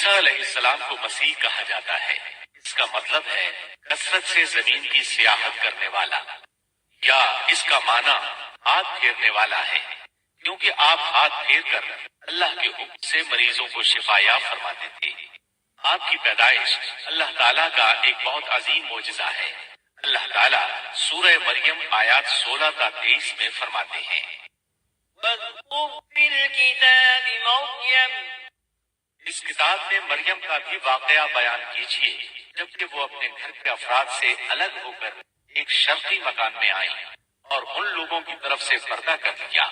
عیسیٰ علیہ السلام کو مسیح کہا جاتا ہے۔ اس کا مطلب ہے کثرت سے زمین کی سیاحت کرنے والا، یا اس کا معنی ہاتھ پھیرنے والا ہے، کیونکہ آپ ہاتھ پھیر کر اللہ کے حکم سے مریضوں کو شفایا فرماتے تھے۔ آپ کی پیدائش اللہ تعالیٰ کا ایک بہت عظیم معجزہ ہے۔ اللہ تعالیٰ سورہ مریم آیات 16 تا 23 میں فرماتے ہیں، واذكر في الكتاب مريم اس کتاب میں مریم کا بھی واقعہ بیان کیجیے جبکہ وہ اپنے گھر کے افراد سے الگ ہو کر ایک شرقی مکان میں آئی اور ان لوگوں کی طرف سے پردہ کر دیا۔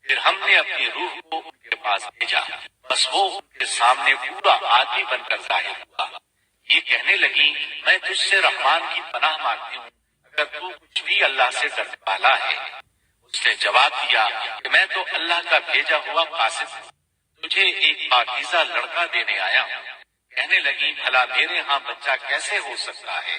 پھر ہم نے اپنی روح کو ان کے پاس بھیجا، بس وہ ان کے سامنے پورا آدمی بن کر ظاہر ہوا۔ یہ کہنے لگی، میں تجھ سے رحمان کی پناہ مانگتی ہوں اگر تو کچھ بھی اللہ سے ڈرنے والا ہے۔ اس نے جواب دیا کہ میں تو اللہ کا بھیجا ہوا قاصد ہوں، تجھے ایک پاکیزہ لڑکا دینے آیا ہوں۔ کہنے لگی، بھلا میرے ہاں بچہ کیسے ہو سکتا ہے؟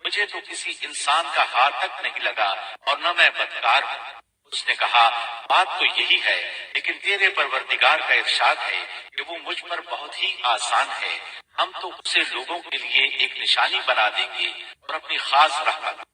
مجھے تو کسی انسان کا ہاتھ تک نہیں لگا اور نہ میں بدکار ہوں۔ اس نے کہا، بات تو یہی ہے، لیکن تیرے پروردگار کا ارشاد ہے کہ وہ مجھ پر بہت ہی آسان ہے، ہم تو اسے لوگوں کے لیے ایک نشانی بنا دیں گے اور اپنی خاص رحمت۔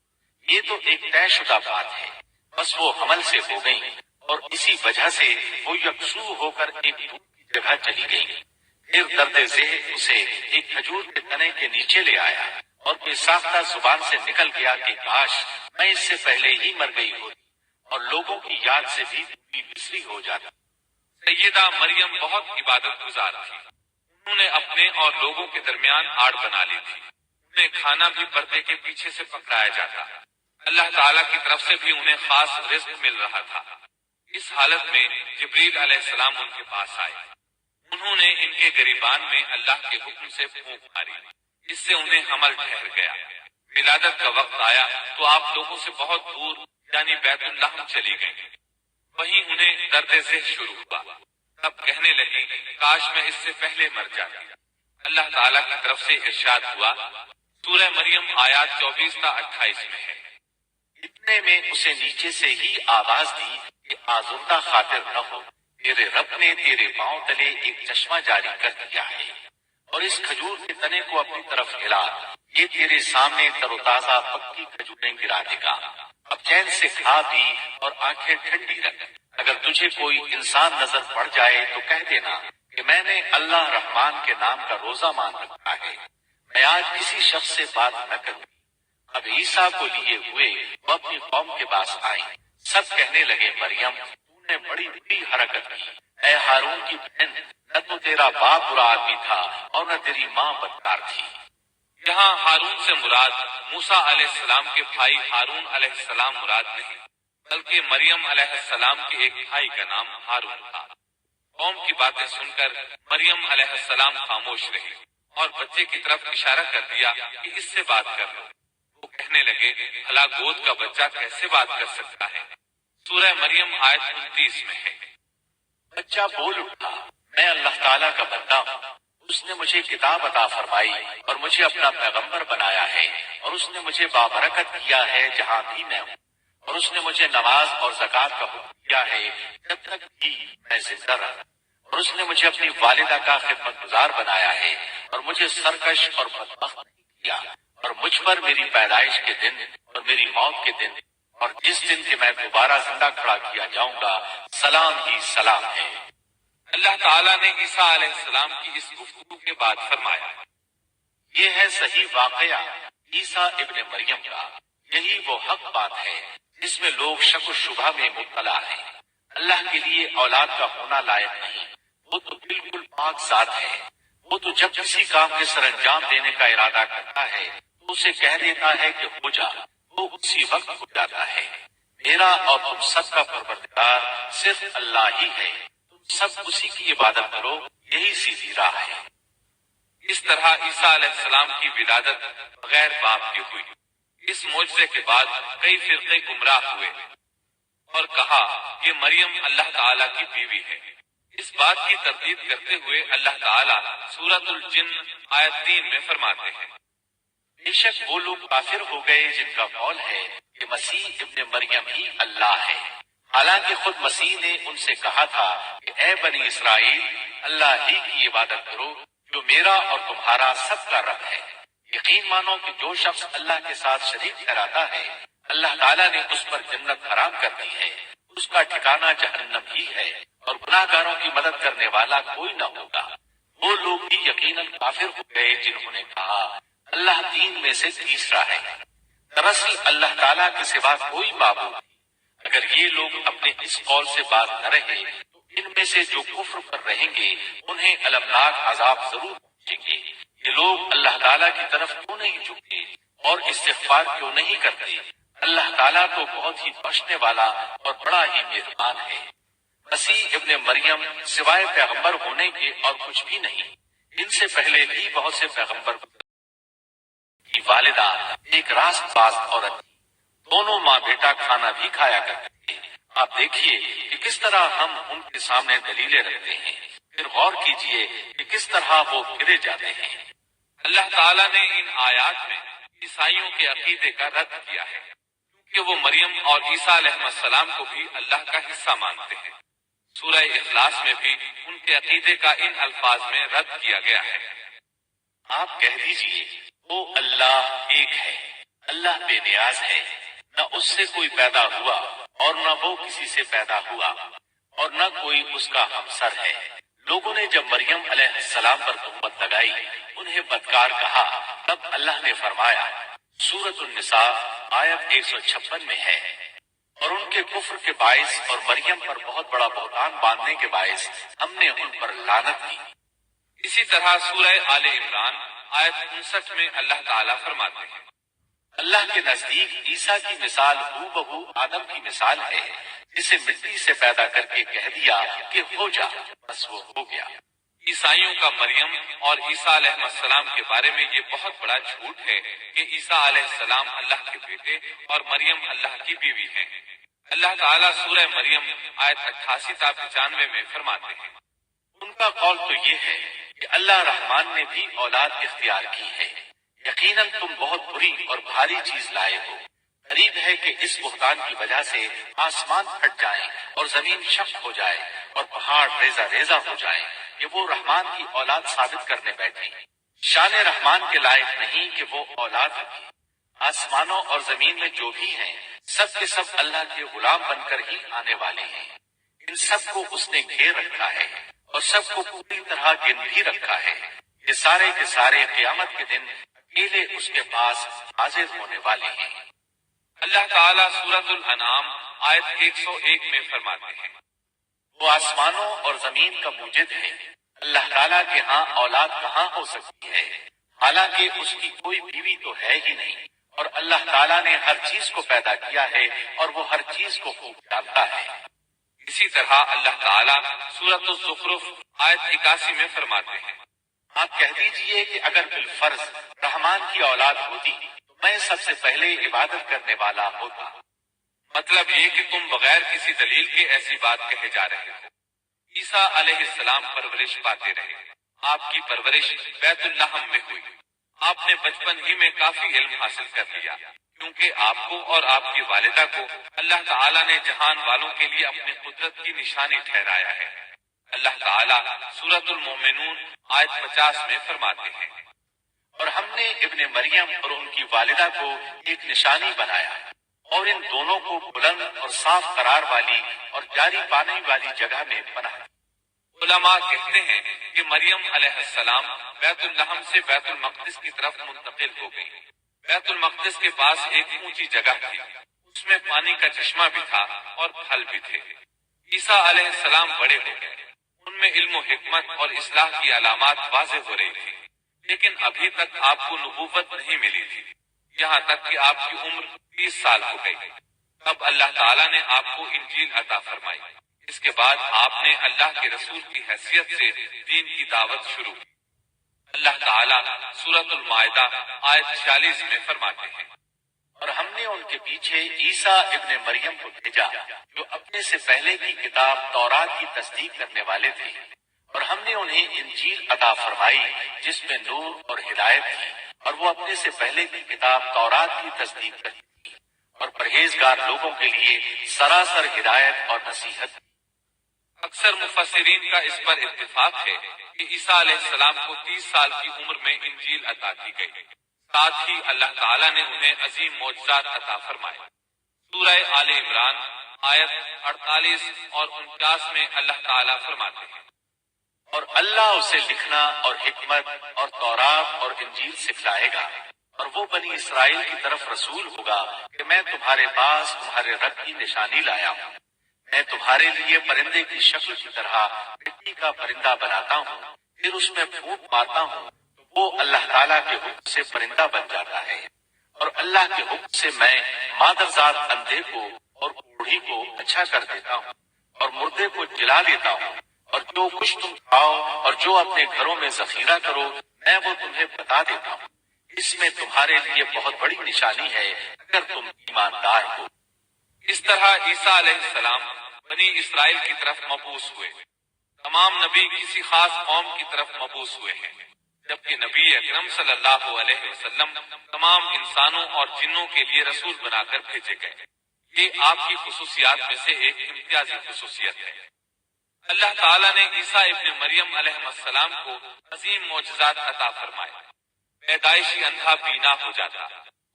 یہ تو ایک طے شدہ بات ہے۔ بس وہ حمل سے ہو گئی اور اسی وجہ سے وہ یکسو ہو کر ایک دور کی جگہ چلی گئی۔ پھر درد ذہن اسے ایک کھجور کے تنے کے نیچے لے آیا اور بے ساختہ زبان سے نکل گیا کہ کاش میں اس سے پہلے ہی مر گئی ہوتی اور لوگوں کی یاد سے بھی بسری ہو جاتی۔ سیدہ مریم بہت عبادت گزار تھی۔ انہوں نے اپنے اور لوگوں کے درمیان آڑ بنا لی تھی۔ انہیں کھانا بھی پردے کے پیچھے سے پکڑایا جاتا۔ اللہ تعالیٰ کی طرف سے بھی انہیں خاص رزق مل رہا تھا۔ اس حالت میں جبریل علیہ السلام ان کے پاس آئے۔ انہوں نے ان کے گریبان میں اللہ کے حکم سے پھونک ماری، اس سے انہیں حمل ٹھہر گیا۔ ولادت کا وقت آیا تو آپ لوگوں سے بہت دور یعنی بیت اللہ چلی گئیں۔ وہیں انہیں درد ذہن شروع ہوا۔ تب کہنے لگی، کاش میں اس سے پہلے مر جاتی۔ اللہ تعالیٰ کی طرف سے ارشاد ہوا، سورہ مریم آیات 24 تا 28 میں ہے، اتنے میں اسے نیچے سے ہی آواز دی کہ آزردہ خاطر نہ ہو، تیرے رب نے تیرے پاؤں تلے ایک چشمہ جاری کر دیا ہے، اور اس کھجور کے تنے کو اپنی طرف ہلا، یہ تیرے سامنے تر و تازہ پکی کھجوریں گرا دے گا۔ اب چین سے کھا پی اور آنکھیں ٹھنڈی رکھ۔ اگر تجھے کوئی انسان نظر پڑ جائے تو کہہ دینا کہ میں نے اللہ رحمان کے نام کا روزہ مان رکھا ہے، میں آج کسی شخص سے بات نہ کروں۔ اب عیسیٰ کو لیے ہوئے وہ اپنی قوم کے پاس آئیں۔ سب کہنے لگے، مریم تو نے بڑی بری حرکت کی، اے ہارون کی بہن، نہ تو تیرا باپ برا آدمی تھا اور نہ تیری ماں بدکار تھی۔ یہاں ہارون سے مراد موسیٰ علیہ السلام کے بھائی ہارون علیہ السلام مراد نہیں، بلکہ مریم علیہ السلام کے ایک بھائی کا نام ہارون تھا۔ قوم کی باتیں سن کر مریم علیہ السلام خاموش رہی اور بچے کی طرف اشارہ کر دیا کہ اس سے بات کر لو۔ وہ کہنے لگے، بھلا گود کا بچہ کیسے بات کر سکتا ہے؟ سورہ مریم آیت 29 میں ہے، بچہ بول اٹھا، میں اللہ تعالیٰ کا بندہ ہوں، اس نے مجھے کتاب عطا فرمائی اور مجھے اپنا پیغمبر بنایا ہے، اور اس نے مجھے بابرکت کیا ہے جہاں بھی میں ہوں، اور اس نے مجھے نماز اور زکوٰۃ کا حکم دیا ہے جب تک بھی میں زندہ رہا، اور اس نے مجھے اپنی والدہ کا خدمت گزار بنایا ہے اور مجھے سرکش اور بدبخت نہیں کیا، اور مجھ پر میری پیدائش کے دن اور میری موت کے دن اور جس دن کہ میں دوبارہ زندہ کھڑا کیا جاؤں گا سلام ہی سلام ہے۔ اللہ تعالیٰ نے عیسیٰ علیہ السلام کی اس گفتگو کے بعد فرمایا، یہ ہے صحیح واقعہ عیسیٰ ابن مریم کا، یہی وہ حق بات ہے جس میں لوگ شک و شبہ میں مبتلا ہیں۔ اللہ کے لیے اولاد کا ہونا لائق نہیں، وہ تو بالکل پاک ذات ہے۔ وہ تو جب کسی کام کے سر انجام دینے کا ارادہ کرتا ہے تو اسے کہہ دیتا ہے کہ ہو جا، وہ اسی وقت ہو جاتا ہے۔ میرا اور تم سب کا پروردگار صرف اللہ ہی ہے، سب اسی کی عبادت کرو، یہی سیدھی راہ ہے۔ اس طرح عیسیٰ علیہ السلام کی ولادت بغیر باپ کی ہوئی۔ اس معجزے کے بعد کئی فرقے گمراہ ہوئے اور کہا کہ مریم اللہ تعالیٰ کی بیوی ہے۔ اس بات کی تردید کرتے ہوئے اللہ تعالیٰ سورۃ الجن آیت 3 میں فرماتے ہیں، بے شک وہ لوگ کافر ہو گئے جن کا قول ہے کہ مسیح ابن مریم ہی اللہ ہے، حالانکہ خود مسیح نے ان سے کہا تھا کہ اے بنی اسرائیل، اللہ ہی کی عبادت کرو، جو میرا اور تمہارا سب کا رب ہے۔ یقین مانو کہ جو شخص اللہ کے ساتھ شریک ٹھہراتا ہے اللہ تعالیٰ نے اس پر جنت حرام کر دی ہے، اس کا ٹھکانہ جہنم ہی ہے، اور گناہ گاروں کی مدد کرنے والا کوئی نہ ہوگا۔ وہ لوگ بھی یقیناً کافر ہو گئے جنہوں نے کہا اللہ تین میں سے تیسرا ہے۔ دراصل اللہ تعالیٰ کے سوا کوئی معبود نہیں۔ اگر یہ لوگ اپنے اس قول سے باز نہ رہے تو ان میں سے جو کفر پر رہیں گے انہیں المناک عذاب ضرور پہنچیں گے۔ یہ لوگ اللہ تعالیٰ کی طرف کیوں نہیں جھکتے اور استغفار کیوں نہیں کرتے؟ اللہ تعالیٰ تو بہت ہی بخشنے والا اور بڑا ہی مہربان ہے۔ مسیح ابن مریم سوائے پیغمبر ہونے کے اور کچھ بھی نہیں۔ ان سے پہلے بھی بہت سے پیغمبر کی والدہ ایک راست باز عورت تھی، دونوں ماں بیٹا کھانا بھی کھایا کرتے تھے۔ آپ دیکھیے کہ کس طرح ہم ان کے سامنے دلیلیں رکھتے ہیں، پھر غور کیجئے کہ کس طرح وہ پھرے جاتے ہیں۔ اللہ تعالیٰ نے ان آیات میں عیسائیوں کے عقیدے کا رد کیا ہے، کیونکہ وہ مریم اور عیسیٰ علیہ السلام کو بھی اللہ کا حصہ مانتے ہیں۔ سورہ اخلاص میں بھی ان کے عقیدے کا ان الفاظ میں رد کیا گیا ہے۔ آپ کہہ دیجئے وہ اللہ ایک ہے، اللہ بے نیاز ہے، نہ اس سے کوئی پیدا ہوا اور نہ وہ کسی سے پیدا ہوا، اور نہ کوئی اس کا ہمسر ہے۔ لوگوں نے جب مریم علیہ السلام پر تہمت لگائی، انہیں بدکار کہا، تب اللہ نے فرمایا، سورۃ النساء آیت 156 میں ہے، اور ان کے کفر کے باعث اور مریم پر بہت بڑا بہتان باندھنے کے باعث ہم نے ان پر لعنت کی۔ اسی طرح سورہ آل عمران آیت 59 میں اللہ تعالیٰ فرماتے ہیں، اللہ کے نزدیک عیسیٰ کی مثال ہو بہو آدم کی مثال ہے، جسے مٹی سے پیدا کر کے کہہ دیا کہ ہو جا، بس وہ ہو گیا۔ عیسائیوں کا مریم اور عیسیٰ علیہ السلام کے بارے میں یہ بہت بڑا جھوٹ ہے کہ عیسیٰ علیہ السلام اللہ کے بیٹے اور مریم اللہ کی بیوی ہیں۔ اللہ تعالیٰ سورہ مریم آیت 88 تا 95 میں فرماتے ہیں، ان کا قول تو یہ ہے کہ اللہ رحمان نے بھی اولاد اختیار کی ہے۔ یقیناً تم بہت بری اور بھاری چیز لائے ہو۔ قریب ہے کہ اس بہتان کی وجہ سے آسمان پھٹ جائیں اور زمین شق ہو جائے اور پہاڑ ریزہ ریزہ ہو جائیں کہ وہ رحمان کی اولاد ثابت کرنے بیٹھے۔ شان رحمان کے لائق نہیں کہ وہ اولاد رکھے۔ آسمانوں اور زمین میں جو بھی ہیں سب کے سب اللہ کے غلام بن کر ہی آنے والے ہیں۔ ان سب کو اس نے گھیر رکھا ہے اور سب کو پوری طرح گن بھی رکھا ہے۔ یہ سارے کے سارے قیامت کے دن اکیلے اس کے پاس حاضر ہونے والے ہیں۔ اللہ تعالیٰ سورۃ الانعام آیت 101 میں فرماتے ہیں، وہ آسمانوں اور زمین کا موجد ہے۔ اللہ تعالیٰ کے ہاں اولاد کہاں ہو سکتی ہے، حالانکہ اس کی کوئی بیوی تو ہے ہی نہیں، اور اللہ تعالیٰ نے ہر چیز کو پیدا کیا ہے اور وہ ہر چیز کو خوب جانتا ہے۔ اسی طرح اللہ تعالیٰ سورۃ الزخرف آیت 81 میں فرماتے ہیں، آپ کہہ دیجئے کہ اگر بالفرض رحمان کی اولاد ہوتی تو میں سب سے پہلے عبادت کرنے والا ہوتا۔ مطلب یہ کہ تم بغیر کسی دلیل کے ایسی بات کہے جا رہے ہو۔ عیسیٰ علیہ السلام پرورش پاتے رہے، آپ کی پرورش بیت اللحم میں ہوئی۔ آپ نے بچپن ہی میں کافی علم حاصل کر لیا، کیونکہ آپ کو اور آپ کی والدہ کو اللہ تعالیٰ نے جہان والوں کے لیے اپنی قدرت کی نشانی ٹھہرایا ہے۔ اللہ تعالیٰ سورۃ المومنون آیت 50 میں فرماتے ہیں، اور ہم نے ابن مریم اور ان کی والدہ کو ایک نشانی بنایا اور ان دونوں کو بلند اور صاف قرار والی اور جاری پانی والی جگہ میں پناہ دی۔ علماء کہتے ہیں کہ مریم علیہ السلام بیت اللحم سے بیت المقدس کی طرف منتقل ہو گئی۔ بیت المقدس کے پاس ایک اونچی جگہ تھی، اس میں پانی کا چشمہ بھی تھا اور پھل بھی تھے۔ عیسیٰ علیہ السلام بڑے ہو گئے، ان میں علم و حکمت اور اصلاح کی علامات واضح ہو رہی تھی، لیکن ابھی تک آپ کو نبوت نہیں ملی تھی، یہاں تک کہ آپ کی عمر 30 سال ہو گئی۔ تب اللہ تعالیٰ نے آپ کو انجیل عطا فرمائی۔ اس کے بعد آپ نے اللہ کے رسول کی حیثیت سے دین کی دعوت شروع کی۔ اللہ تعالیٰ سورۃ المائدہ آیت 46 میں فرماتے ہیں، اور ہم نے ان کے پیچھے عیسیٰ ابن مریم کو بھیجا جو اپنے سے پہلے کی کتاب تورات کی تصدیق کرنے والے تھے، اور ہم نے انہیں انجیل عطا فرمائی جس میں نور اور ہدایت تھی، اور وہ اپنے سے پہلے کی کتاب تورات کی تصدیق کرتی تھی اور پرہیزگار لوگوں کے لیے سراسر ہدایت اور نصیحت۔ اکثر مفسرین کا اس پر اتفاق ہے کہ عیسیٰ علیہ السلام کو 30 سال کی عمر میں انجیل عطا کی گئی، ساتھ ہی اللہ تعالیٰ نے انہیں عظیم معجزات عطا فرمائے۔ سورہ آل عمران آیت 48 اور 49 میں اللہ تعالیٰ فرماتے ہیں، اور اللہ اسے لکھنا اور حکمت اور تورات اور انجیل سکھلائے گا، اور وہ بنی اسرائیل کی طرف رسول ہوگا کہ میں تمہارے پاس تمہارے رب کی نشانی لایا ہوں۔ میں تمہارے لیے پرندے کی شکل کی طرح مٹی کا پرندہ بناتا ہوں، پھر اس میں پھونک مارتا ہوں تو وہ اللہ تعالیٰ کے حکم سے پرندہ بن جاتا ہے، اور اللہ کے حکم سے میں مادرزاد اندھے کو اور بوڑھی کو اچھا کر دیتا ہوں، اور مردے کو جلا لیتا ہوں، اور جو کچھ تم کھاؤ اور جو اپنے گھروں میں ذخیرہ کرو میں وہ تمہیں بتا دیتا ہوں۔ اس میں تمہارے لیے بہت بڑی نشانی ہے اگر تم ایماندار ہو۔ اس طرح عیسیٰ علیہ السلام بنی اسرائیل کی طرف مبعوث ہوئے۔ تمام نبی کسی خاص قوم کی طرف مبعوث ہوئے ہیں، جبکہ نبی اکرم صلی اللہ علیہ وسلم تمام انسانوں اور جنوں کے لیے رسول بنا کر بھیجے گئے۔ یہ آپ کی خصوصیات میں سے ایک امتیازی خصوصیت ہے۔ اللہ تعالیٰ نے عیسیٰ ابن مریم علیہ السلام کو عظیم معجزات عطا فرمائے۔ پیدائشی اندھا بینا ہو جاتا،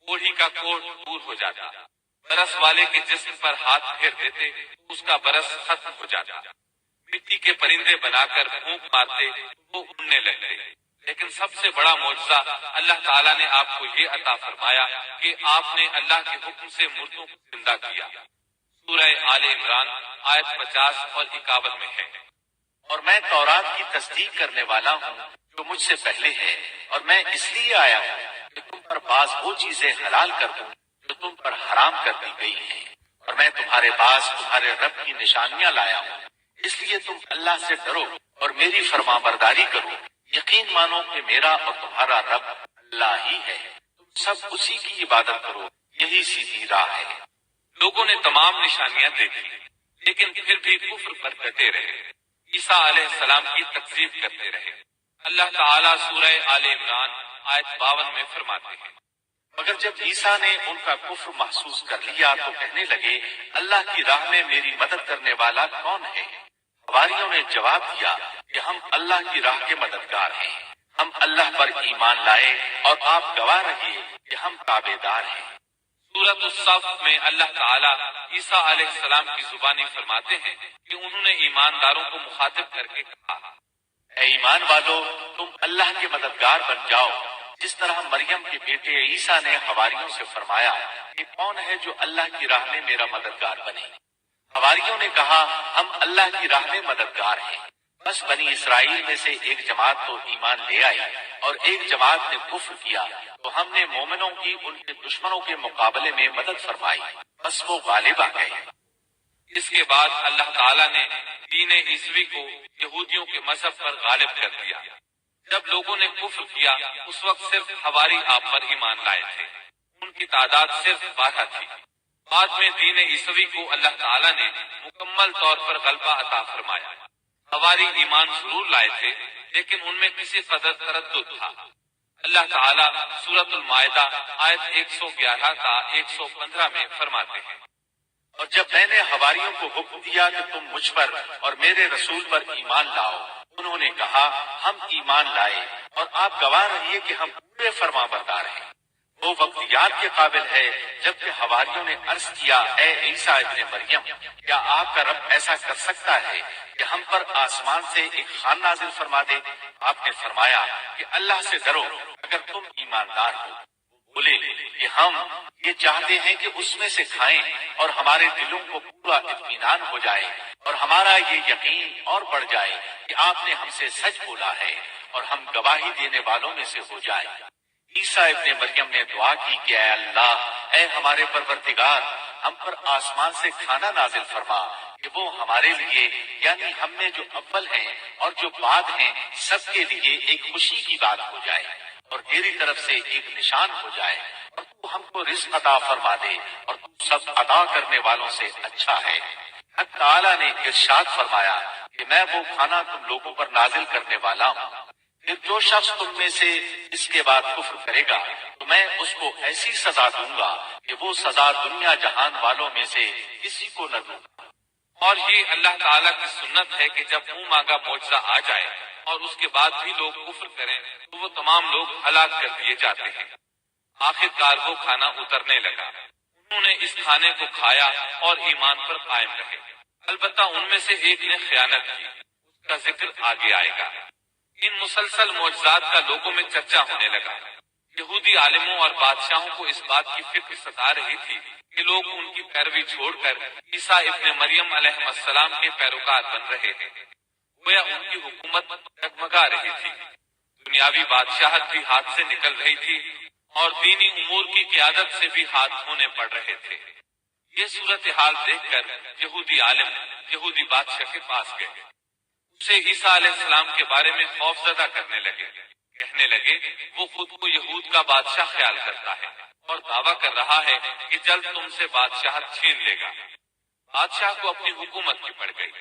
کوڑھی کا کوڑ دور ہو جاتا، برس والے کے جسم پر ہاتھ پھیر دیتے اس کا برس ختم ہو جاتا، مٹی کے پرندے بنا کر پھونک مارتے وہ اڑنے لگتے۔ لیکن سب سے بڑا معجزہ اللہ تعالیٰ نے آپ کو یہ عطا فرمایا کہ آپ نے اللہ کے حکم سے مردوں کو زندہ کیا۔ سورہ آل عمران آیت 50 اور 51 میں ہے، اور میں تورات کی تصدیق کرنے والا ہوں جو مجھ سے پہلے ہے، اور میں اس لیے آیا ہوں کہ تم پر بعض وہ چیزیں حلال کر دوں جو تم پر حرام کر دی گئی ہیں، اور میں تمہارے پاس تمہارے رب کی نشانیاں لایا ہوں، اس لیے تم اللہ سے ڈرو اور میری فرما برداری کرو۔ یقین مانو کہ میرا اور تمہارا رب اللہ ہی ہے، تم سب اسی کی عبادت کرو، یہی سیدھی راہ ہے۔ لوگوں نے تمام نشانیاں دیکھی لیکن پھر بھی کفر پر ڈٹے رہے، عیسیٰ علیہ السلام کی تکذیب کرتے رہے۔ اللہ تعالیٰ سورہ آل عمران آیت 52 میں فرماتے ہیں، مگر جب عیسیٰ نے ان کا کفر محسوس کر لیا تو کہنے لگے اللہ کی راہ میں میری مدد کرنے والا کون ہے؟ حواریوں نے جواب دیا کہ ہم اللہ کی راہ کے مددگار ہیں، ہم اللہ پر ایمان لائے اور آپ گواہ رہیے کہ ہم تابعدار ہیں۔ سورۃ الصف میں اللہ تعالیٰ عیسیٰ علیہ السلام کی زبانی فرماتے ہیں کہ انہوں نے ایمانداروں کو مخاطب کر کے کہا، اے ایمان والو تم اللہ کے مددگار بن جاؤ، جس طرح مریم کے بیٹے عیسیٰ نے حواریوں سے فرمایا کہ کون ہے جو اللہ کی راہ میں میرا مددگار بنے؟ حواریوں نے کہا ہم اللہ کی راہ میں مددگار ہیں۔ بس بنی اسرائیل میں سے ایک جماعت تو ایمان لے آئی اور ایک جماعت نے کفر کیا، تو ہم نے مومنوں کی ان کے دشمنوں کے مقابلے میں مدد فرمائی، بس وہ غالب آ گئے۔ اس کے بعد اللہ تعالیٰ نے دین عیسوی کو یہودیوں کے مذہب پر غالب کر دیا۔ جب لوگوں نے کفر کیا اس وقت صرف حواری آپ پر ایمان لائے تھے، ان کی تعداد صرف 12 تھی۔ بعد میں دین عیسوی کو اللہ تعالیٰ نے مکمل طور پر غلبہ عطا فرمایا۔ حواری ایمان ضرور لائے تھے لیکن ان میں کسی قدر تردد تھا۔ اللہ تعالیٰ سورۃ المائدہ آیت 111 تا 115 میں فرماتے ہیں، اور جب میں نے حواریوں کو حکم دیا کہ تم مجھ پر اور میرے رسول پر ایمان لاؤ، انہوں نے کہا ہم ایمان لائے اور آپ گواہ رہیے کہ ہم پورے فرما بردار ہیں۔ وہ وقت یاد کے قابل ہے جبکہ حواریوں نے عرض کیا اے عیسیٰ ابن مریم، کیا آپ کا رب ایسا کر سکتا ہے کہ ہم پر آسمان سے ایک خوان نازل فرما دے؟ آپ نے فرمایا کہ اللہ سے ڈرو اگر تم ایماندار ہو۔ بولے کہ ہم یہ چاہتے ہیں کہ اس میں سے کھائیں اور ہمارے دلوں کو پورا اطمینان ہو جائے اور ہمارا یہ یقین اور بڑھ جائے کہ آپ نے ہم سے سچ بولا ہے اور ہم گواہی دینے والوں میں سے ہو جائیں۔ عیسیٰ ابن مریم نے دعا کی کہ اے اللہ، اے ہمارے پروردگار، ہم پر آسمان سے کھانا نازل فرما کہ وہ ہمارے لیے یعنی ہم میں جو اول ہیں اور جو بعد ہیں سب کے لیے ایک خوشی کی بات ہو جائے اور تیری طرف سے ایک نشان ہو جائے، اور تو ہم کو رزق عطا فرما دے اور تو سب عطا کرنے والوں سے اچھا ہے۔ حق تعالیٰ نے ارشاد فرمایا کہ میں وہ کھانا تم لوگوں پر نازل کرنے والا ہوں، پھر جو شخص تم میں سے اس کے بعد کفر کرے گا تو میں اس کو ایسی سزا دوں گا کہ وہ سزا دنیا جہان والوں میں سے کسی کو نہ دوں گا۔ اور یہ اللہ تعالیٰ کی سنت ہے کہ جب منہ مانگا معجزہ آ جائے اور اس کے بعد بھی لوگ کفر کریں تو وہ تمام لوگ ہلاک کر دیے جاتے ہیں۔ آخر کار وہ کھانا اترنے لگا، انہوں نے اس کھانے کو کھایا اور ایمان پر قائم رہے، البتہ ان میں سے ایک نے خیانت کی، اس کا ذکر آگے آئے گا۔ ان مسلسل معجزات کا لوگوں میں چرچا ہونے لگا۔ یہودی عالموں اور بادشاہوں کو اس بات کی فکر ستا رہی تھی کہ لوگ ان کی پیروی چھوڑ کر عیسیٰ ابن مریم علیہ السلام کے پیروکار بن رہے تھے، گویا ان کی حکومت ڈگمگا رہی تھی، دنیاوی بادشاہت بھی ہاتھ سے نکل رہی تھی اور دینی امور کی قیادت سے بھی ہاتھ دھونے پڑ رہے تھے۔ یہ صورتحال دیکھ کر یہودی عالم یہودی بادشاہ کے پاس گئے، اسے عیسیٰ علیہ السلام کے بارے میں خوف زدہ کرنے لگے، کہنے لگے وہ خود کو یہود کا بادشاہ خیال کرتا ہے اور دعویٰ کر رہا ہے کہ جلد تم سے بادشاہت چھین لے گا۔ بادشاہ کو اپنی حکومت کی پڑ گئی،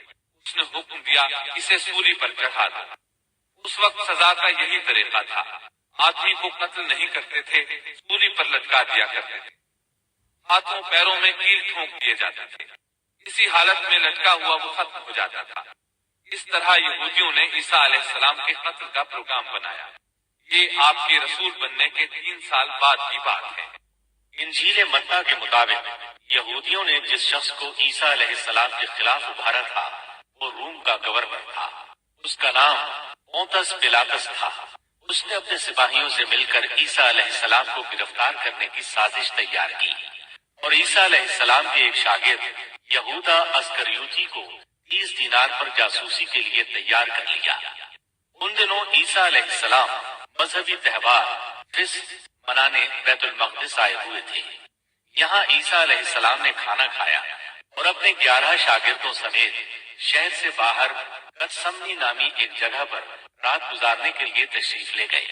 اس نے حکم دیا اسے سولی پر چڑھا دو۔ اس وقت سزا کا یہی طریقہ تھا، آدمی کو قتل نہیں کرتے تھے، سولی پر لٹکا دیا کرتے تھے، ہاتھوں پیروں میں کیل ٹھونک دیے جاتے تھے، اسی حالت میں لٹکا ہوا وہ ختم ہو جاتا تھا۔ اس طرح یہودیوں نے عیسیٰ علیہ السلام کے قتل کا پروگرام بنایا۔ یہ آپ کے رسول بننے کے 3 سال بعد کی بات ہے۔ انجیل متی کے مطابق یہودیوں نے جس شخص کو عیسیٰ علیہ السلام کے خلاف ابھارا تھا وہ روم کا گورنر تھا، اس کا نام پونتس پیلاطس تھا۔ اس نے اپنے سپاہیوں سے مل کر عیسیٰ علیہ السلام کو گرفتار کرنے کی سازش تیار کی اور عیسیٰ علیہ السلام کے ایک شاگرد یہودا اسکریوتی کو 30 دینار پر جاسوسی کے لیے تیار کر لیا۔ ان دنوں عیسیٰ علیہ السلام مذہبی تہوار فسح منانے بیت المقدس آئے ہوئے تھے۔ یہاں عیسیٰ علیہ السلام نے کھانا کھایا اور اپنے 11 شاگردوں سمیت شہر سے باہر گتسمنی نامی ایک جگہ پر رات گزارنے کے لیے تشریف لے گئے۔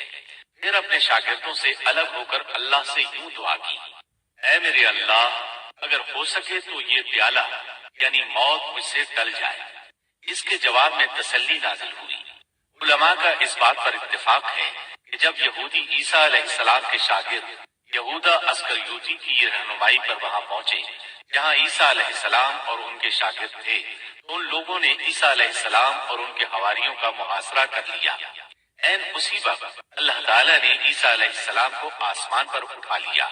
پھر اپنے شاگردوں سے الگ ہو کر اللہ سے یوں دعا کی، اے میرے اللہ، اگر ہو سکے تو یہ پیالہ یعنی موت مجھ سے ٹل جائے۔ اس کے جواب میں تسلی نازل ہوئی۔ علماء کا اس بات پر اتفاق ہے کہ جب یہودی عیسیٰ علیہ السلام کے شاگرد یہودا اسکریوتی کی رہنمائی پر وہاں پہنچے جہاں عیسیٰ علیہ السلام اور ان کے شاگرد تھے، تو ان لوگوں نے عیسیٰ علیہ السلام اور ان کے حواریوں کا محاصرہ کر لیا۔ عین اسی وقت اللہ تعالیٰ نے عیسیٰ علیہ السلام کو آسمان پر اٹھا لیا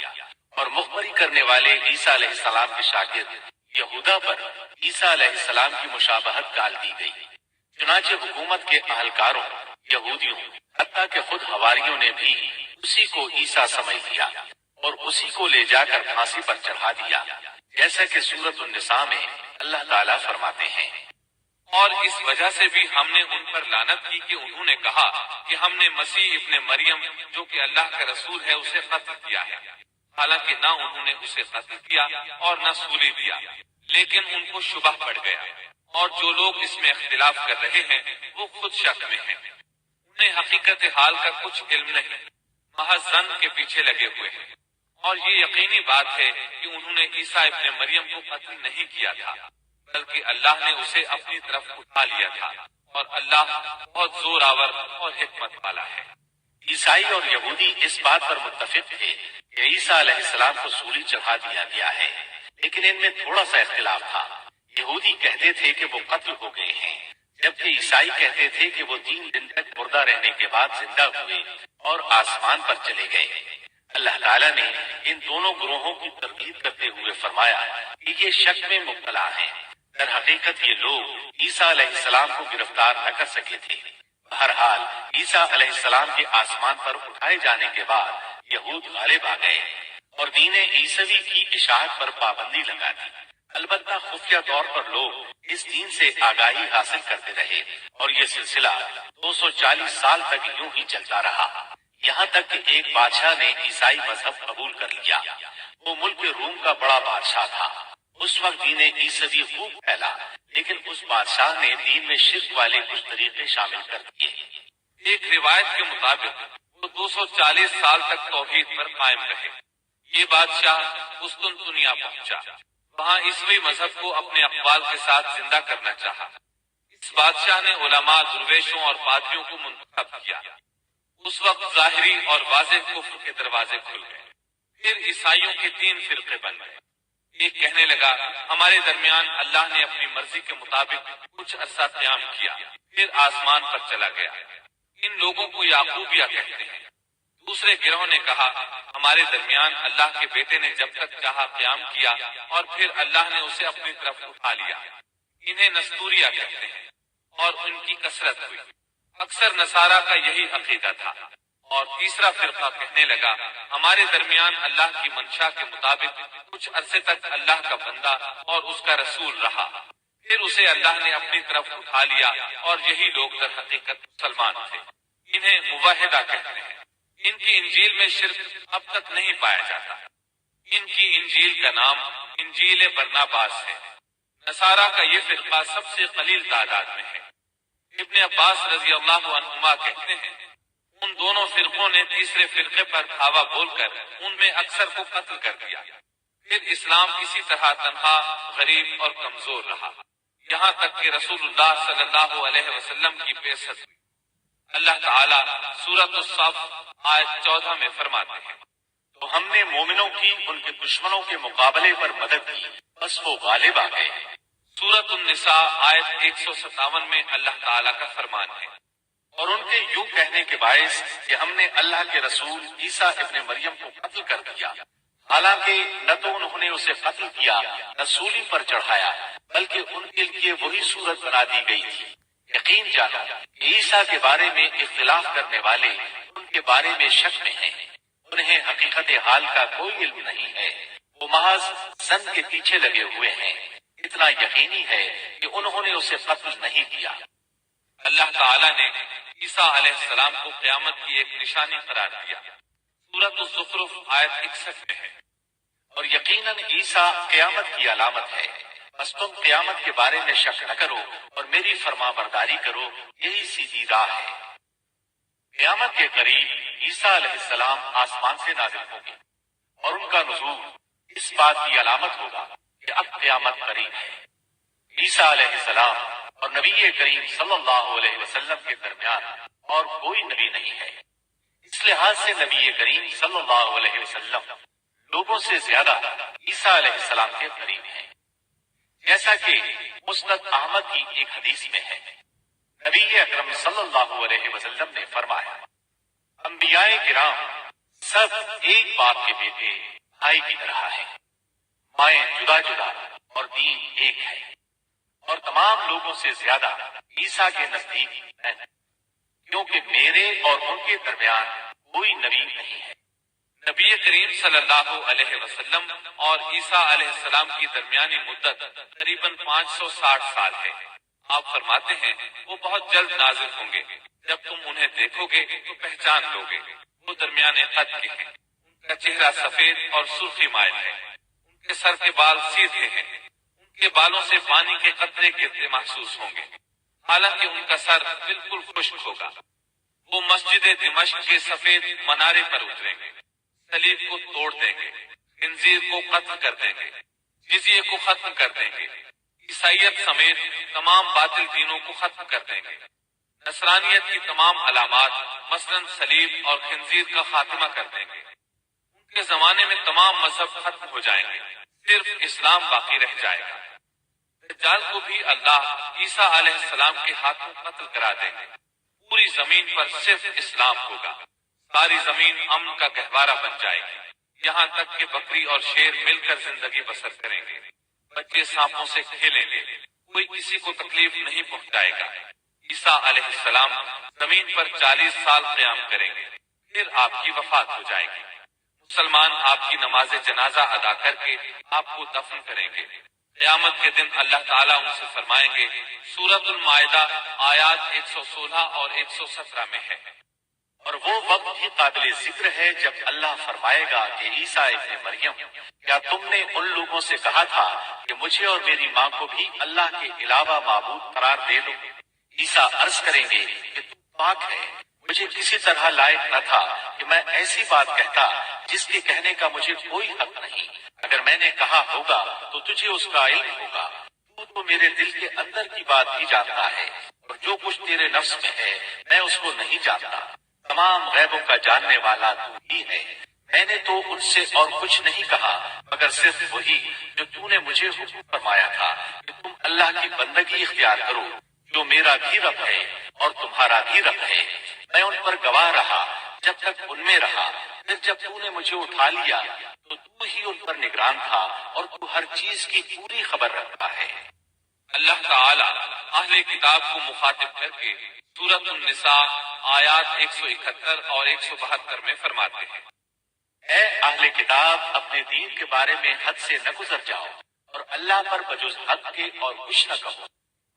اور مخبری کرنے والے عیسیٰ علیہ السلام کے شاگرد یہودا پر عیسیٰ علیہ السلام کی مشابہت ڈال دی گئی۔ چنانچہ حکومت کے اہلکاروں، یہودیوں، حتیٰ کہ خود حواریوں نے بھی اسی کو عیسیٰ سمجھ لیا اور اسی کو لے جا کر پھانسی پر چڑھا دیا، جیسا کہ سورۃ النساء میں اللہ تعالیٰ فرماتے ہیں۔ اور اس وجہ سے بھی ہم نے ان پر لعنت کی کہ انہوں نے کہا کہ ہم نے مسیح ابن مریم جو کہ اللہ کا رسول ہے اسے قتل کیا ہے، حالانکہ نہ انہوں نے اسے قتل کیا اور نہ سولی دیا، لیکن ان کو شبہ پڑ گیا، اور جو لوگ اس میں اختلاف کر رہے ہیں وہ خود شک میں ہیں، انہیں حقیقت حال کا کچھ علم نہیں، محض ظن کے پیچھے لگے ہوئے ہیں۔ اور یہ یقینی بات ہے کہ انہوں نے عیسیٰ ابن مریم کو قتل نہیں کیا تھا، بلکہ اللہ نے اسے اپنی طرف اٹھا لیا تھا، اور اللہ بہت زور آور اور حکمت والا ہے۔ عیسائی اور یہودی اس بات پر متفق تھے کہ عیسیٰ علیہ السلام کو سولی چڑھا دیا گیا ہے، لیکن ان میں تھوڑا سا اختلاف تھا۔ یہودی کہتے تھے کہ وہ قتل ہو گئے ہیں، جبکہ عیسائی کہتے تھے کہ وہ 3 دن تک مردہ رہنے کے بعد زندہ ہوئے اور آسمان پر چلے گئے۔ اللہ تعالیٰ نے ان دونوں گروہوں کی تردید کرتے ہوئے فرمایا کہ یہ شک میں مبتلا ہیں، در حقیقت یہ لوگ عیسیٰ علیہ السلام کو گرفتار نہ کر سکے تھے۔ بہرحال عیسیٰ علیہ السلام کے آسمان پر اٹھائے جانے کے بعد یہود غالب آ گئے اور دین عیسوی کی اشاعت پر پابندی لگا دی۔ البتہ خفیہ طور پر لوگ اس دین سے آگاہی حاصل کرتے رہے اور یہ سلسلہ 240 سال تک یوں ہی چلتا رہا، یہاں تک کہ ایک بادشاہ نے عیسائی مذہب قبول کر لیا۔ وہ ملک روم کا بڑا بادشاہ تھا۔ اس وقت دین عیسوی خوب پھیلا، لیکن اس بادشاہ نے دین میں شرک والے کچھ طریقے شامل کر دیے۔ ایک روایت کے مطابق وہ 240 سال تک توحید پر قائم رہے۔ یہ بادشاہ قسطنطنیہ پہنچا، وہاں عیسوی مذہب کو اپنے اقوال کے ساتھ زندہ کرنا چاہا۔ اس بادشاہ نے علماء، درویشوں اور پادریوں کو منتخب کیا۔ اس وقت ظاہری اور واضح کفر کے دروازے کھل گئے۔ پھر عیسائیوں کے 3 فرقے بن گئے۔ ایک کہنے لگا ہمارے درمیان اللہ نے اپنی مرضی کے مطابق کچھ عرصہ قیام کیا، پھر آسمان پر چلا گیا۔ ان لوگوں کو یعقوبیہ کہتے ہیں۔ دوسرے گروہ نے کہا ہمارے درمیان اللہ کے بیٹے نے جب تک چاہا قیام کیا اور پھر اللہ نے اسے اپنی طرف اٹھا لیا۔ انہیں نستوریہ کہتے ہیں اور ان کی کثرت ہوئی۔ اکثر نصارہ کا یہی عقیدہ تھا۔ اور تیسرا فرقہ کہنے لگا ہمارے درمیان اللہ کی منشا کے مطابق کچھ عرصے تک اللہ کا بندہ اور اس کا رسول رہا، پھر اسے اللہ نے اپنی طرف اٹھا لیا، اور یہی لوگ در حقیقت مسلمان تھے۔ انہیں موحدہ کہتے ہیں۔ ان کی انجیل میں شرک اب تک نہیں پایا جاتا۔ ان کی انجیل کا نام انجیل برناباس ہے۔ نصارہ کا یہ فرقہ سب سے قلیل تعداد میں ہے۔ ابن عباس رضی اللہ عنہما کہتے ہیں ان دونوں فرقوں نے تیسرے فرقے پر دھاوا بول کر ان میں اکثر کو قتل کر دیا۔ پھر اسلام اسی طرح تنہا، غریب اور کمزور رہا، یہاں تک کہ رسول اللہ صلی اللہ علیہ وسلم کی بعثت ہوئی۔ اللہ تعالیٰ سورۃ الصف آیت 14 میں فرماتے ہیں تو ہم نے مومنوں کی ان کے دشمنوں کے مقابلے پر مدد کی، بس وہ غالب آ گئے۔ سورۃ النساء آیت 157 میں اللہ تعالیٰ کا فرمان ہے اور ان کے یوں کہنے کے باعث کہ ہم نے اللہ کے رسول عیسیٰ ابن مریم کو قتل کر دیا، حالانکہ نہ تو انہوں نے اسے قتل کیا نہ سولی پر چڑھایا، بلکہ ان کے لیے وہی صورت بنا دی گئی تھی۔ یقین جانو کہ عیسیٰ کے بارے میں اختلاف کرنے والے ان کے بارے میں شک میں ہیں، انہیں حقیقت حال کا کوئی علم نہیں ہے، وہ محض زن کے پیچھے لگے ہوئے ہیں۔ اتنا یقینی ہے کہ انہوں نے اسے قتل نہیں کیا۔ اللہ تعالیٰ نے عیسیٰ علیہ السلام کو قیامت کی ایک نشانی قرار دیا۔ سورۃ الزخرف آیت 61 میں ہے اور یقیناً عیسیٰ قیامت کی علامت ہے، بس تم قیامت کے بارے میں شک نہ کرو اور میری فرما برداری کرو، یہی سیدھی راہ ہے۔ قیامت کے قریب عیسیٰ علیہ السلام آسمان سے نازل ہوں گے اور ان کا نزول اس بات کی علامت ہوگا کہ اب قیامت قریب ہے۔ عیسیٰ علیہ السلام اور نبی کریم صلی اللہ علیہ وسلم کے درمیان اور کوئی نبی نہیں ہے، اس لحاظ سے نبی کریم صلی اللہ علیہ وسلم لوگوں سے زیادہ عیسیٰ علیہ السلام کے قریب ہیں، جیسا کہ مسند احمد کی ایک حدیث میں ہے۔ نبی اکرم صلی اللہ علیہ وسلم نے فرمایا انبیاء کرام سب ایک باپ کے بیٹے بھائی کی طرح ہیں، مائیں جدا جدا اور دین ایک ہے، اور تمام لوگوں سے زیادہ عیسیٰ کے نزدیک میں، کیونکہ میرے اور ان کے درمیان کوئی نبی نہیں ہے۔ نبی کریم صلی اللہ علیہ وسلم اور عیسیٰ علیہ السلام کی درمیانی مدت قریباً 560 سال ہے۔ آپ فرماتے ہیں وہ بہت جلد نازل ہوں گے، جب تم انہیں دیکھو گے تو پہچان لو گے، وہ درمیانے قد کے ہیں، ان کا چہرہ سفید اور سرخی مائل ہے، ان کے سر کے بال سیدھے ہیں، ان کے بالوں سے پانی کے قطرے گرتے محسوس ہوں گے، حالانکہ ان کا سر بالکل خشک ہوگا۔ وہ مسجد دمشق کے سفید منارے پر اتریں گے، صلیب کو توڑ دیں گے، خنزیر کو قتل کر دیں گے، جزیے کو ختم کر دیں گے، عیسائیت سمیت تمام باطل دینوں کو ختم کر دیں گے، نصرانیت کی تمام علامات مثلاً صلیب اور خنزیر کا خاتمہ کر دیں گے۔ ان کے زمانے میں تمام مذہب ختم ہو جائیں گے، صرف اسلام باقی رہ جائے گا۔ دجال کو بھی اللہ عیسیٰ علیہ السلام کے ہاتھوں قتل کرا دیں گے۔ پوری زمین پر صرف اسلام ہوگا، ساری زمین امن کا گہوارہ بن جائے گی، یہاں تک کہ بکری اور شیر مل کر زندگی بسر کریں گے، بچے سانپوں سے کھیلیں گے، کوئی کسی کو تکلیف نہیں پہنچائے گا۔ عیسیٰ علیہ السلام زمین پر 40 سال قیام کریں گے، پھر آپ کی وفات ہو جائے گی۔ مسلمان آپ کی نماز جنازہ ادا کر کے آپ کو دفن کریں گے۔ قیامت کے دن اللہ تعالیٰ ان سے فرمائیں گے، سورۃ المائدہ آیات 116 اور 117 میں ہے، اور وہ وقت بھی قابل ذکر ہے جب اللہ فرمائے گا کہ عیسیٰ ابن مریم کیا تم نے ان لوگوں سے کہا تھا کہ مجھے اور میری ماں کو بھی اللہ کے علاوہ معبود قرار دے لو؟ عیسیٰ عرض کریں گے کہ تو پاک ہے، مجھے کسی طرح لائق نہ تھا کہ میں ایسی بات کہتا جس کے کہنے کا مجھے کوئی حق نہیں، اگر میں نے کہا ہوگا تو تجھے اس کا علم ہوگا، تو میرے دل کے اندر کی بات بھی جانتا ہے، اور جو کچھ تیرے نفس میں ہے میں اس کو نہیں جانتا، تمام غیبوں کا جاننے والا تو ہی ہے، میں نے تو ان سے اور کچھ نہیں کہا مگر صرف وہی جو تو نے مجھے حکم فرمایا تھا کہ تم اللہ کی بندگی اختیار کرو جو میرا بھی رب ہے اور تمہارا بھی رب ہے۔ میں ان پر گواہ رہا جب تک ان میں رہا، پھر جب تو نے مجھے اٹھا لیا تو تو ہی ان پر نگران تھا اور تو ہر چیز کی پوری خبر رکھتا ہے۔ اللہ تعالیٰ اہل کتاب کو مخاطب کر کے سورۃ النساء آیات 171 اور 172 میں فرماتے ہیں، اے اہل کتاب، اپنے دین کے بارے میں حد سے نہ گزر جاؤ اور اللہ پر بجز حق کے اور کچھ نہ کہو۔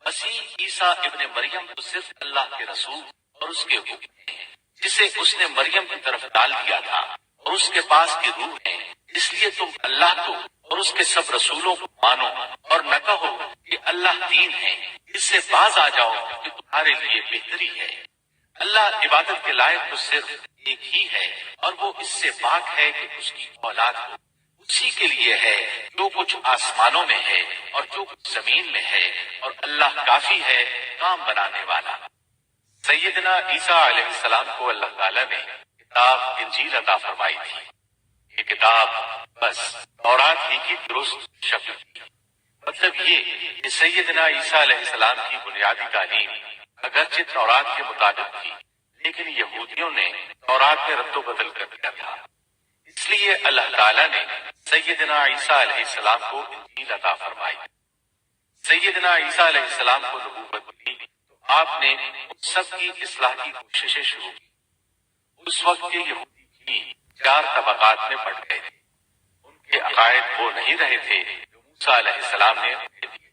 مسیح عیسیٰ ابن مریم تو صرف اللہ کے رسول اور اس کے حکم ہیں جسے اس نے مریم کی طرف ڈال دیا تھا، اور اس کے پاس کی روح ہے، اس لیے تم اللہ کو اور اس کے سب رسولوں کو مانو اور نہ کہو کہ اللہ تین ہے، اس سے باز آ جاؤ کہ تمہارے لیے بہتری ہے۔ اللہ عبادت کے لائق تو صرف ایک ہی ہے اور وہ اس سے پاک ہے کہ اس کی اولاد ہو۔ اسی کے لیے ہے جو کچھ آسمانوں میں ہے اور جو کچھ زمین میں ہے، اور اللہ کافی ہے کام بنانے والا۔ سیدنا عیسیٰ علیہ السلام کو اللہ تعالیٰ نے کتاب انجیل عطا فرمائی تھی۔ یہ کتاب بس تورات ہی کی درست شکل تھی۔ مطلب یہ کہ سیدنا عیسیٰ علیہ السلام کی بنیادی تعلیم اگرچہ تورات کے مطابق تھی، لیکن یہودیوں نے تورات میں رد و بدل کر دیا تھا۔ اس لیے اللہ تعالیٰ نے سیدنا عیسیٰ علیہ السلام کو انجیل عطا فرمائی۔ سیدنا عیسیٰ علیہ السلام کو نبوت دی تو آپ نے ان سب کی اصلاح کی کوششیں شروع کی۔ اس وقت کے یہودی بھی 4 طبقات میں بٹ گئے تھے۔ ان کے عقائد وہ نہیں رہے تھے جو موسیٰ علیہ السلام نے انہیں دیے تھے۔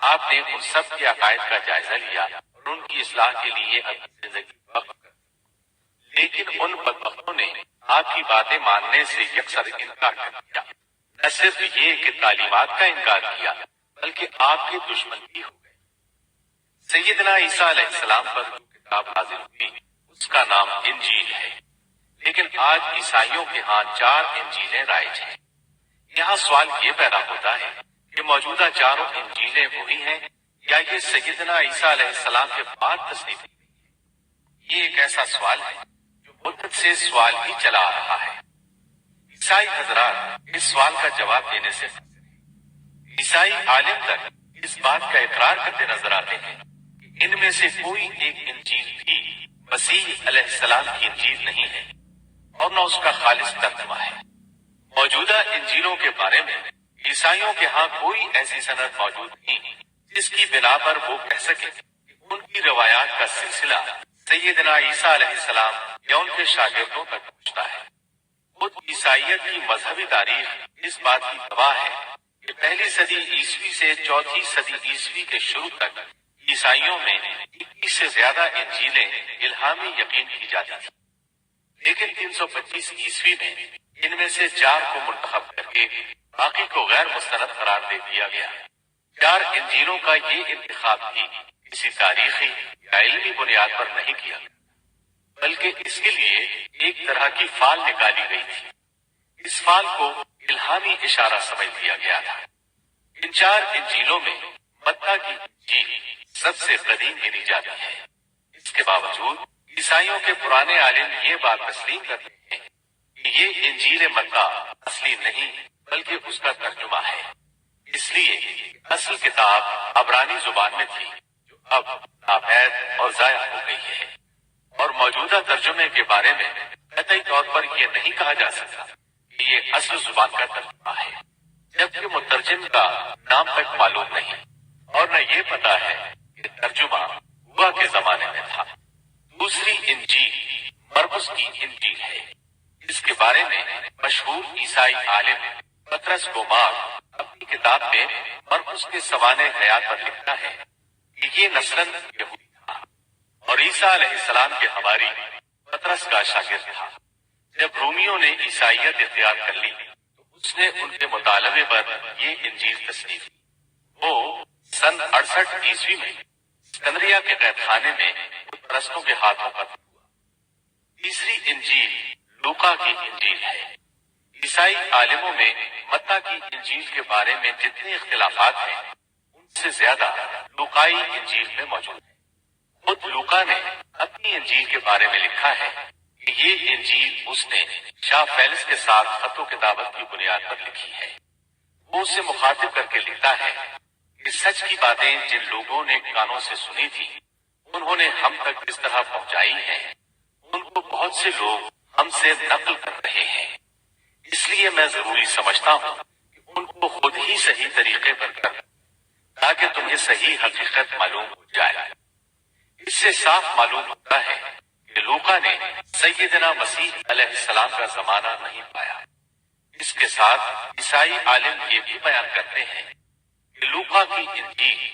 آپ نے ان سب کے عقائد کا جائزہ لیا اور ان کی اصلاح کے لیے اپنی زندگی وقف کر دی۔ لیکن ان بدبختوں نے آپ کی باتیں ماننے سے یکسر انکار کر دیا۔ نہ صرف یہ کہ تعلیمات کا انکار کیا بلکہ آپ کے دشمن بھی ہو گئے۔ سیدنا عیسیٰ علیہ السلام پر جو کتاب نازل ہوئی اس کا نام انجیل ہے، لیکن آج عیسائیوں کے ہاں 4 انجیلیں رائج ہیں۔ یہاں سوال یہ پیدا ہوتا ہے کہ موجودہ 4 انجیلیں وہی ہیں یا یہ سیدنا عیسیٰ علیہ السلام کے بعد تصنیف کی گئی ہے؟ یہ ایک ایسا سوال ہے جو مدت سے سوال ہی چلا آ رہا ہے۔ عیسائی حضرات اس سوال کا جواب دینے سے عیسائی عالم تک اس بات کا اقرار کرتے نظر آتے ہیں کہ ان میں سے کوئی ایک انجیل بھی مسیح علیہ السلام کی انجیل نہیں ہے اور نہ اس کا خالص ترجمہ ہے۔ موجودہ انجیلوں کے بارے میں عیسائیوں کے ہاں کوئی ایسی سند موجود نہیں جس کی بنا پر وہ کہہ سکے کہ ان کی روایات کا سلسلہ سیدنا عیسیٰ علیہ السلام یا ان کے شاگردوں تک پہنچتا ہے۔ خود عیسائیت کی مذہبی تاریخ اس بات کی گواہ ہے کہ پہلی صدی عیسوی سے چوتھی صدی عیسوی کے شروع تک عیسائیوں میں 21 سے زیادہ انجیلیں الہامی یقین کی جاتی تھیں، لیکن 325 عیسوی میں ان میں سے 4 کو منتخب کر کے باقی کو غیر مستند قرار دے دیا گیا۔ 4 انجیلوں کا یہ انتخاب بھی کسی تاریخی یا علمی بنیاد پر نہیں کیا بلکہ اس کے لیے ایک طرح کی فال نکالی گئی تھی۔ اس فال کو الہامی اشارہ سمجھ لیا گیا تھا۔ ان 4 انجیلوں میں متی کی انجیل سب سے قدیم گنی جاتی ہے۔ اس کے باوجود عیسائیوں کے پرانے عالم یہ بات تسلیم کرتے ہیں کہ یہ انجیل متی اصلی نہیں بلکہ اس کا ترجمہ ہے، اس لیے اصل کتاب عبرانی زبان میں تھی جو اب ناپید اور ضائع ہو گئی ہے، اور موجودہ ترجمے کے بارے میں قطعی طور پر یہ نہیں کہا جا سکتا کہ یہ اصل زبان کا ترجمہ ہے، جبکہ مترجم کا نام تک معلوم نہیں اور نہ یہ پتا ہے کہ ترجمہ ہوا کے زمانے میں تھا۔ دوسری انجیل مرقس کی انجیل ہے۔ اس کے بارے میں مشہور عیسائی عالم پطرس گومار اپنی کتاب میں مرقس کے سوانح حیات پر لکھتا ہے کہ یہ نسلاً یہودی تھا اور عیسیٰ علیہ السلام کے حواری پطرس کا شاگرد تھا۔ جب رومیوں نے عیسائیت اختیار کر لی تو اس نے ان کے مطالبے پر یہ انجیل تصنیف کی۔ وہ سن 68 عیسوی میں اسکندریہ کے قید خانے میں بت پرستوں کے ہاتھوں قتل ہوا۔ تیسری انجیل لوقا کی انجیل ہے۔ عیسائی عالموں میں متی کی انجیل کے بارے میں جتنے اختلافات ہیں ان سے زیادہ لوقائی انجیل میں موجود ہیں۔ خود لوقا نے اپنی انجیل کے بارے میں لکھا ہے کہ یہ انجیل اس نے شاہ فیلس کے ساتھ خط و کتابت کی بنیاد پر لکھی ہے۔ وہ اسے مخاطب کر کے لکھتا ہے کہ سچ کی باتیں جن لوگوں نے کانوں سے سنی تھی انہوں نے ہم تک اس طرح پہنچائی ہیں، ان کو بہت سے لوگ ہم سے نقل کر رہے ہیں، اس لیے میں ضروری سمجھتا ہوں کہ ان کو خود ہی صحیح طریقے پر کر تاکہ تمہیں صحیح حقیقت معلوم ہو جائے۔ اس سے صاف معلوم ہوتا ہے کہ لوقا نے سیدنا مسیح علیہ السلام کا زمانہ نہیں پایا۔ اس کے ساتھ عیسائی عالم یہ بھی بیان کرتے ہیں کہ لوقا کی انجیل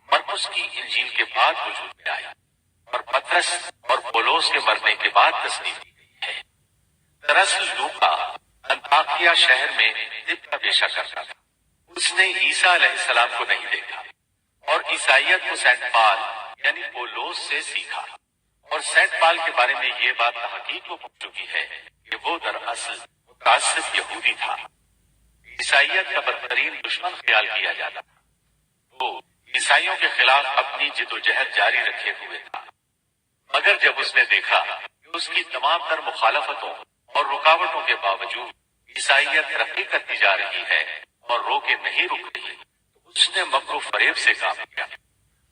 مرقس کی انجیل کے بعد وجود میں آئی اور پطرس اور پولس کے مرنے کے بعد تصنیف کی گئی ہے۔ دراصل لوقا انطاکیہ شہر میں طب کا پیشہ کرتا تھا۔ اس نے عیسیٰ علیہ السلام کو نہیں دیکھا اور عیسائیت کو سینٹ پال یعنی پولس سے سیکھا، اور سینٹ پال کے بارے میں یہ بات تحقیق کو پہنچ چکی ہے کہ وہ دراصل متعصب یہودی تھا۔ عیسائیت کا بدترین دشمن خیال کیا جاتا تھا۔ وہ عیسائیوں کے خلاف اپنی جد و جہد جاری رکھے ہوئے تھا، مگر جب اس نے دیکھا کہ اس کی تمام تر مخالفتوں اور رکاوٹوں کے باوجود عیسائیت ترقی کرتی جا رہی ہے اور رو کے نہیں رک رہی، تو اس نے مکر و فریب سے کام کیا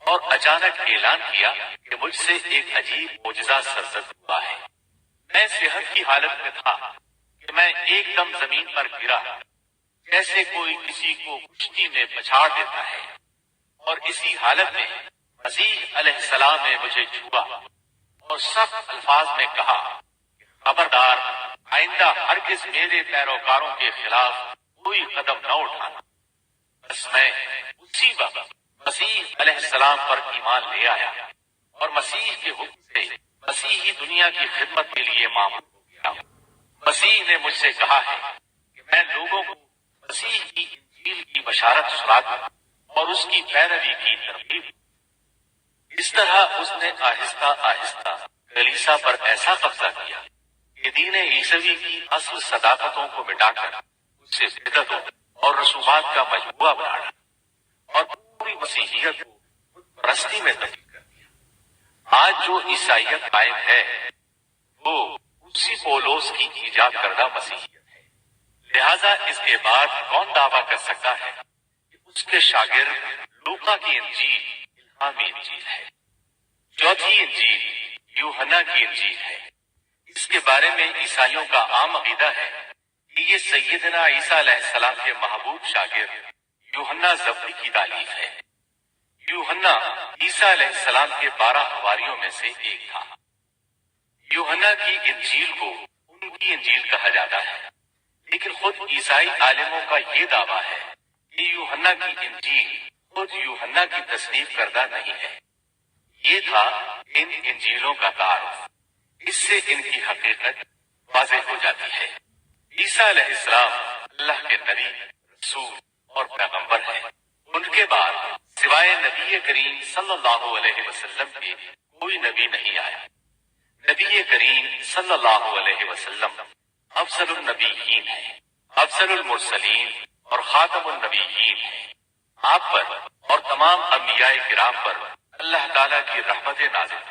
اور اچانک اعلان کیا کہ مجھ سے ایک عجیب معجزہ سرزد ہوا ہے۔ میں صحت کی حالت میں تھا کہ میں ایک دم زمین پر گرا جیسے کوئی کسی کو کشتی میں پچھاڑ دیتا ہے، اور اسی حالت میں مسیح علیہ السلام نے مجھے چھوا اور سخت الفاظ میں کہا کہ خبردار، آئندہ ہرگز میرے پیروکاروں کے خلاف کوئی قدم نہ اٹھانا۔ بس میں اسی وقت مسیح علیہ السلام پر ایمان لے آیا اور مسیح کے حکم سے مسیحی دنیا کی خدمت کے لیے معمور ہو گیا۔ مسیح نے مجھ سے کہا ہے کہ میں لوگوں کو مسیح کی انجیل کی بشارت سنا دوں اور اس کی پیروی کی ترغیب۔ اس طرح اس نے آہستہ آہستہ کلیسا پر ایسا قبضہ کیا کہ دین عیسوی کی اصل صداقتوں کو مٹا کر اس سے بدعتوں اور رسومات کا مجموعہ بنا اور پوری مسیحیت کو خود پرستی میں تبدیل کر دیا۔ آج جو عیسائیت قائم ہے وہ اسی پولس کی ایجاد کردہ مسیحیت ہے۔ لہذا اس کے بعد کون دعویٰ کر سکتا ہے کہ اس کے شاگرد لوقا کی انجیل الہامی انجیل ہے؟ چوتھی انجیل یوحنا کی انجیل ہے۔ اس کے بارے میں عیسائیوں کا عام عقیدہ ہے کہ یہ سیدنا عیسیٰ علیہ السلام کے محبوب شاگرد یوحنا زبدی کی تالیف ہے۔ یوحنا عیسیٰ علیہ السلام کے 12 حواریوں میں سے ایک تھا۔ یوحنا کی انجیل کو ان کی انجیل کہا جاتا ہے، لیکن خود عیسائی عالموں کا یہ دعویٰ ہے کہ یوحنا کی انجیل خود یوحنا کی تصنیف کردہ نہیں ہے۔ یہ تھا ان انجیلوں کا تعارف۔ اس سے ان کی حقیقت واضح ہو جاتی ہے۔ عیسیٰ علیہ السلام اللہ کے نبی، رسول اور پیغمبر ہیں۔ ان کے بعد سوائے نبی کریم صلی اللہ علیہ وسلم کے کوئی نبی نہیں آیا۔ نبی کریم صلی اللہ علیہ وسلم افضل النبیین ہیں، افضل المرسلین اور خاتم النبیین ہیں۔ آپ پر اور تمام انبیاء کرام پر اللہ تعالیٰ کی رحمت نازل